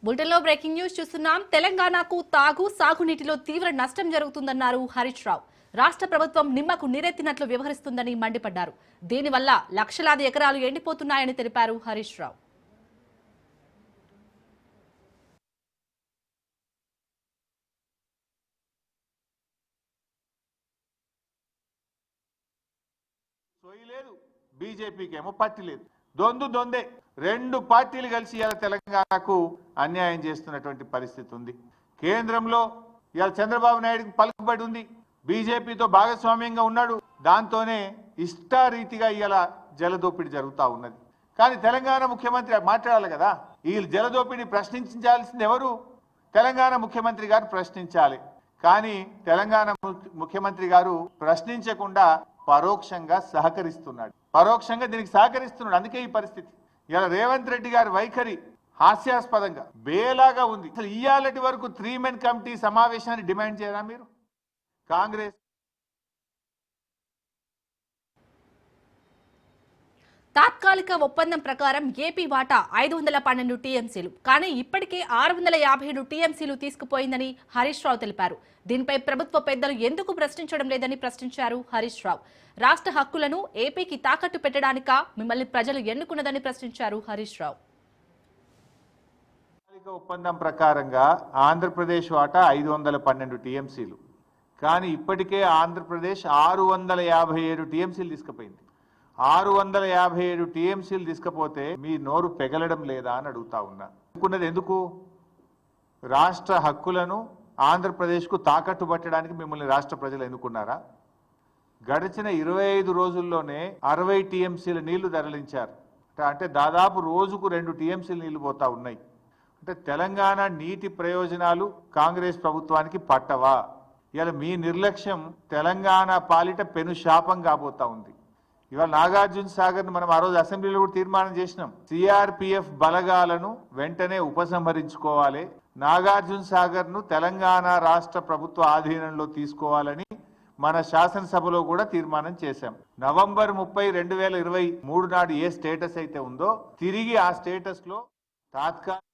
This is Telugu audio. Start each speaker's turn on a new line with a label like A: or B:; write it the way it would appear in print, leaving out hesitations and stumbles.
A: బులెటిన్లో బ్రేకింగ్ న్యూస్ చూస్తున్నాం. తెలంగాణకు తాగు సాగునీటిలో తీవ్ర నష్టం జరుగుతుందన్నారు హరీష్ రావు. రాష్ట్ర ప్రభుత్వం నిమ్మకు నీరెత్తినట్లు వ్యవహరిస్తుందని మండిపడ్డారు. దీనివల్ల లక్షలాది ఎకరాలు ఎండిపోతున్నాయని తెలిపారు హరీష్ రావు.
B: బీజేపీకి ఏమో పార్టీ లేదు, దొందే రెండు పార్టీలు కలిసి ఇవాళ తెలంగాణకు అన్యాయం చేస్తున్నటువంటి పరిస్థితి ఉంది. కేంద్రంలో ఇవాళ చంద్రబాబు నాయుడుకి పలుకుబడి ఉంది, బీజేపీతో భాగస్వామ్యంగా ఉన్నాడు. దాంతోనే ఇష్టారీతిగా ఇవాళ జలదోపిడీ జరుగుతూ ఉన్నది. కానీ తెలంగాణ ముఖ్యమంత్రి మాట్లాడాలి కదా, ఈ జలదోపిడీ ప్రశ్నించాల్సింది ఎవరు? తెలంగాణ ముఖ్యమంత్రి గారు ప్రశ్నించాలి. కానీ తెలంగాణ ముఖ్యమంత్రి గారు ప్రశ్నించకుండా పరోక్షంగా దీనికి సహకరిస్తున్నాడు. అందుకే ఈ పరిస్థితి. ఇలా రేవంత్ రెడ్డి గారి వైఖరి హాస్యాస్పదంగా బేలాగా ఉంది. అసలు ఇయాలటి వరకు 3 మెన్ కమిటీ సమావేశాన్ని డిమాండ్ చేయరా మీరు? కాంగ్రెస్
A: తాత్కాలిక ఒప్పందం ప్రకారం ఏపీ వాటా 512 టీఎంసీలు, కానీ ఇప్పటికే 657 టీఎంసీలు తీసుకుపోయిందని హరీష్ రావు తెలిపారు. దీనిపై ప్రభుత్వ పెద్దలు ఎందుకు ప్రశ్నించడం లేదని ప్రశ్నించారు హరీష్ రావు. రాష్ట్ర హక్కులను ఏపీకి తాకట్టు పెట్టడానిక మిమ్మల్ని ప్రజలు ఎన్నుకున్నదని ప్రశ్నించారు హరీష్ రావు.
B: ఒప్పందం ప్రకారంగా ఆంధ్రప్రదేశ్ వాటా 512 టీఎంసీలు, కానీ ఇప్పటికే ఆంధ్రప్రదేశ్ 657 టీఎంసీలు తీసుకుపోయింది. 657 టీఎంసీలు తీసుకపోతే మీ నోరు పెగలడం లేదా అని అడుగుతా ఉన్నా. అనుకున్నది ఎందుకు? రాష్ట్ర హక్కులను ఆంధ్రప్రదేశ్కు తాకట్టు పట్టడానికి మిమ్మల్ని రాష్ట్ర ప్రజలు ఎన్నుకున్నారా? గడిచిన 25 రోజుల్లోనే 60 టీఎంసీల నీళ్లు తరలించారు. అంటే దాదాపు రోజుకు 2 టీఎంసీల నీళ్లు పోతా ఉన్నాయి. అంటే తెలంగాణ నీటి ప్రయోజనాలు కాంగ్రెస్ ప్రభుత్వానికి పట్టవా? ఇలా మీ నిర్లక్ష్యం తెలంగాణ పాలిట పెను శాపం కాబోతా ఉంది. ఇవాళ నాగార్జున సాగర్ ను మనం ఆ రోజు అసెంబ్లీలో కూడా తీర్మానం చేసినాం. సిఆర్పిఎఫ్ బలగాలను వెంటనే ఉపసంహరించుకోవాలి, నాగార్జున సాగర్ ను తెలంగాణ రాష్ట్ర ప్రభుత్వ ఆధీనంలో తీసుకోవాలని మన శాసనసభలో కూడా తీర్మానం చేశాం. నవంబర్ 30, 2023 నాడు ఏ స్టేటస్ అయితే ఉందో తిరిగి ఆ స్టేటస్ లో తాత్కాలిక